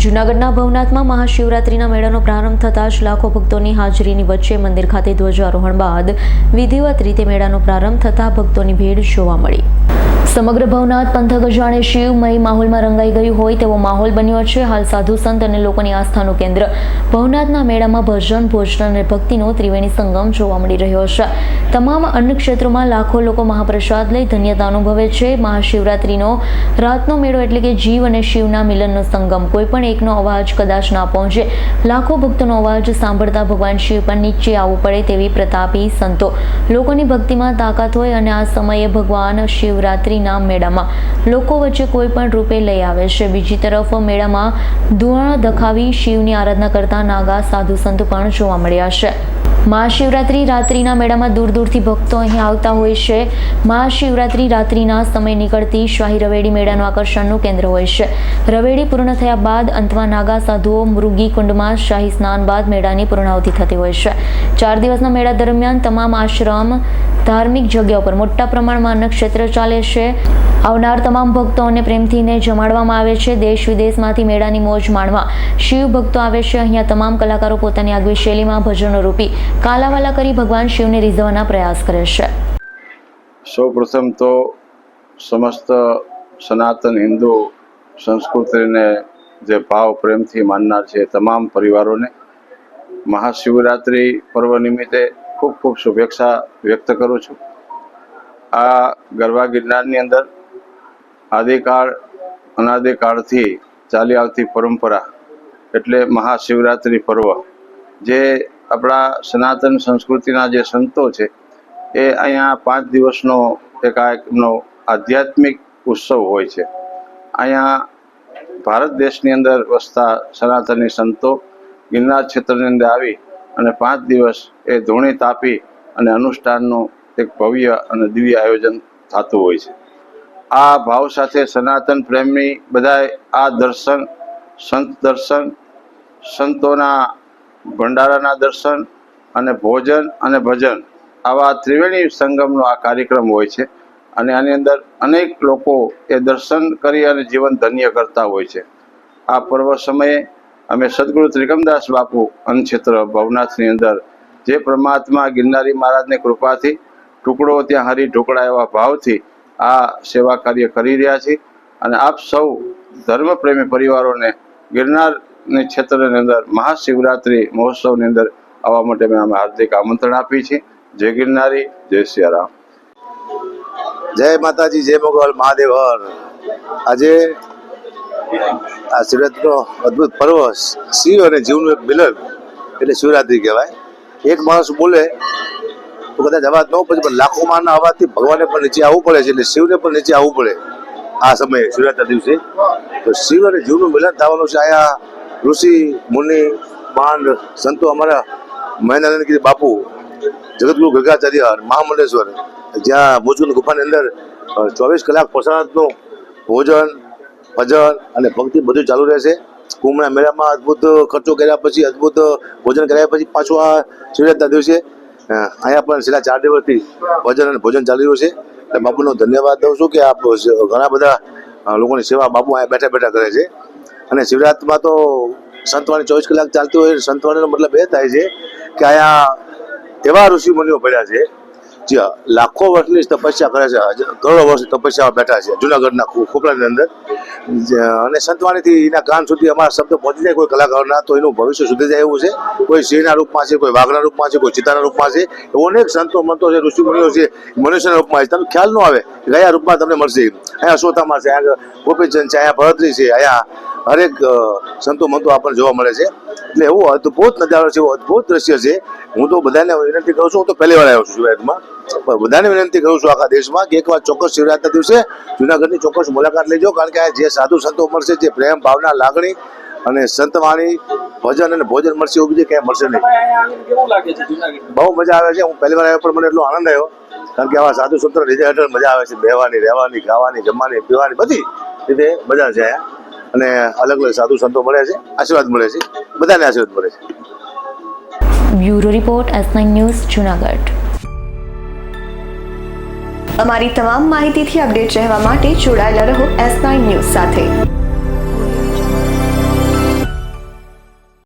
જૂનાગઢના ભવનાથમાં મહાશિવરાત્રિના મેળાનો પ્રારંભ થતાં જ લાખો ભક્તોની હાજરીની વચ્ચે મંદિર ખાતે ધ્વજારોહણ બાદ વિધિવત રીતે મેળાનો પ્રારંભ થતાં ભક્તોની ભીડ જોવા મળી। સમગ્ર ભવનાથ પંથક જાણે શિવમય માહોલમાં રંગાઈ ગયું હોય તેવો માહોલ બન્યો છે। હાલ સાધુ સંત અને લોકોની આસ્થાનું કેન્દ્ર ભવનાથના મેળામાં ભજન, ભોજન અને ભક્તિનો ત્રિવેણી સંગમ જોવા મળી રહ્યો છે। તમામ અન્ય ક્ષેત્રોમાં લાખો લોકો મહાપ્રસાદ લઈ ધન્યતા અનુભવે છે। મહાશિવરાત્રિનો રાતનો મેળો એટલે કે જીવ અને શિવના મિલનનો સંગમ। કોઈ પણ એકનો અવાજ કદાચ ના પહોંચે, લાખો ભક્તોનો અવાજ સાંભળતા ભગવાન શિવ પણ નીચે આવવું પડે તેવી પ્રતાપી સંતો લોકોની ભક્તિમાં તાકાત હોય અને આ સમયે ભગવાન શિવરાત્રિના મેળામાં લોકો વચ્ચે કોઈ પણ રૂપે લઈ આવે છે। બીજી તરફ મેળામાં ધૂણ દખાવી શિવની આરાધના કરતા નાગા સાધુ સંતો પણ જોવા મળ્યા છે। મહાશિવરાત્રિ રાત્રિના મેળામાં દૂર દૂરથી ભક્તો અહીં આવતા હોય છે। મહાશિવરાત્રિ રાત્રિના સમય નીકળતી શાહી રવેડી મેળાનું આકર્ષણનું કેન્દ્ર હોય છે। રવેડી પૂર્ણ થયા બાદ અંતમાં નાગા સાધુઓ મૃગી કુંડમાં શાહી સ્નાન બાદ મેળાની પૂર્ણાહુતિ થતી હોય છે। 4 દિવસના મેળા દરમિયાન તમામ આશ્રમ, ધાર્મિક જગ્યાઓ પર મોટા પ્રમાણમાં અન્નક્ષેત્ર ચાલે છે। આવનાર તમામ ભક્તોને પ્રેમથીને જમાડવામાં આવે છે। દેશ વિદેશમાંથી મેળાની મોજ માણવા શિવ ભક્તો આવે છે। અહીંયા તમામ કલાકારો પોતાની આગવી શૈલીમાં ભજનો રૂપી કાલાવાલા કરી ભગવાન શિવને રીઝવવાના પ્રયાસ કરે છે। સૌ પ્રથમ તો સમસ્ત સનાતન હિન્દુ સંસ્કૃતિને જે ભાવ પ્રેમથી માનનાર છે તમામ પરિવારોને મહાશિવરાત્રિ પર્વ નિમિત્તે ખૂબ ખૂબ શુભેચ્છા વ્યક્ત કરું છું। આ ગરબા ગિરનારની અંદર આદિકાળ અનાદિકાળથી ચાલી આવતી પરંપરા એટલે મહાશિવરાત્રિ પર્વ, જે આપણા સનાતન સંસ્કૃતિના જે સંતો છે એ અહીંયા 5 દિવસનો એમનો આધ્યાત્મિક ઉત્સવ હોય છે। અહીંયા ભારત દેશની અંદર વસતા સનાતની સંતો ગિરનાર ક્ષેત્રની અંદર આવી અને 5 દિવસ એ ધૂણી તાપી અને અનુષ્ઠાનનું એક ભવ્ય અને દિવ્ય આયોજન થતું હોય છે। આ ભાવ સાથે સનાતન પ્રેમી બધાએ આ દર્શન, સંત દર્શન, સંતોના ભંડારાના દર્શન અને ભોજન અને ભજન, આવા ત્રિવેણી સંગમનો આ કાર્યક્રમ હોય છે અને આની અંદર અનેક લોકો એ દર્શન કરી અને જીવન ધન્ય કરતા હોય છે। આ પર્વ સમયે અમે સદગુરુ ત્રિકમદાસ બાપુ અન્નક્ષેત્ર ભવનાથની અંદર જે પરમાત્મા ગિરનારી મહારાજની કૃપાથી ટુકડો ત્યાં હરી ઢોકળા એવા ભાવથી આ સેવા કાર્ય કરી રહ્યા છીએ અને આપ સૌ ધર્મપ્રેમી પરિવારોને ગિરનારની ક્ષેત્રની અંદર મહાશિવરાત્રિ મહોત્સવની અંદર આવવા માટે અમે હાર્દિક આમંત્રણ આપીએ છીએ। જય ગિરનારી, જય સિયારામ। જય માતાજી, જય મોગલ મહાદેવ હર। આજે આ શિવરાત્રિનો અદ્ભુત પર્વ, શિવ અને જીવનું એક મિલન એટલે શિવરાત્રિ કહેવાય। એક માણસ બોલે તો કદાચ અવાજ ન પડે, પણ લાખો માણસના અવાજથી ભગવાનને પણ નીચે આવવું પડે છે એટલે શિવને પણ નીચે આવવું પડે આ સમયે શિવરાત્રિના દિવસે। તો શિવ અને જીવનું મિલન થવાનું છે। અહીંયા ઋષિ મુનિ માંડ સંતો અમારા મહેન્દ્રાનંદગીરી બાપુ, જગતગુરુ ગર્ગાચાર્ય, મહામંડલેશ્વર, જ્યાં મોજગુંડ ગુફાની અંદર 24 કલાક પ્રસાદનું ભોજન, ભજન અને ભક્તિ બધું ચાલુ રહેશે। કુંભના મેળામાં અદ્ભુત ખર્ચો કર્યા પછી, અદ્ભુત ભોજન કર્યા પછી પાછું આ શિવરાત્રિના દિવસે અહીંયા પણ છેલ્લા 4 દિવસથી ભજન અને ભોજન ચાલી રહ્યું છે। એટલે બાપુનો ધન્યવાદ દઉં છું કે આપ ઘણા બધા લોકોની સેવા બાપુ અહીંયા બેઠા બેઠા કરે છે। અને શિવરાત્રિમાં તો સંતવાણી 24 કલાક ચાલતી હોય। સંતવાણીનો મતલબ એ થાય છે કે અહીંયા એવા ઋષિ મુનિઓ પડ્યા છે જે લાખો વર્ષની તપસ્યા કરે છે, કરોડો વર્ષની તપસ્યામાં બેઠા છે જુનાગઢના ખોપરાની અંદર। અને સંતવાણીથી એના કાન સુધી અમારા શબ્દ પહોંચી જાય કોઈ કલાકારોના, તો એનું ભવિષ્ય સુધી જાય એવું છે। કોઈ સિંહના રૂપમાં છે, કોઈ વાઘના રૂપમાં છે, કોઈ ચિત્તાના રૂપમાં છે, એવો અનેક સંતો મંતો છે, ઋષિ મુનિઓ છે, મનુષ્યના રૂપમાં છે। તમને ખ્યાલ ન આવે કયા રૂપમાં તમને મળશે। અહીંયા અશ્વત્થામા છે, અહીંયા ગોપીચંદ છે, અહીંયા ભરતરી છે, અહીંયા હરેક સંતો મંતો આપણને જોવા મળે છે। એટલે એવો અદ્ભુત નજારો છે, એવો અદ્ભુત દ્રશ્ય છે। હું તો બધાને વિનંતી કરું છું, હું તો પહેલી વાર આવ્યો છું શિવરાત્રિમાં, પણ બધાને વિનંતી કરું છું આખા દેશમાં કે એકવાર ચોક્કસ શિવરાત્રિના દિવસે જુનાગઢની ચોક્કસ મુલાકાત લેજો। કારણ કે આ જે સાધુ સંતો મળશે, જે પ્રેમ ભાવના લાગણી અને સંતવાણી ભજન અને ભોજન મળશે એવું બીજે ક્યાંય મળશે નહીં। બહુ મજા આવે છે। હું પહેલી વાર આવ્યો પણ મને એટલો આનંદ આવ્યો, કારણ કે આવા સાધુ સંતો લીધે હેઠળ મજા આવે છે। બેહવાની, રહેવાની, ખાવાની, જમવાની, પીવાની બધી રીતે મજા છે અહીંયા। અને અલગ અલગ સાધુ સંતો મળે છે, આશીર્વાદ મળે છે, બધાને આશીર્વાદ મળે છે। Bureau report, S9 news, Junagadh. અમારી તમામ માહિતીથી અપડેટ રહેવા માટે જોડાયેલા રહો S9 ન્યૂઝ સાથે।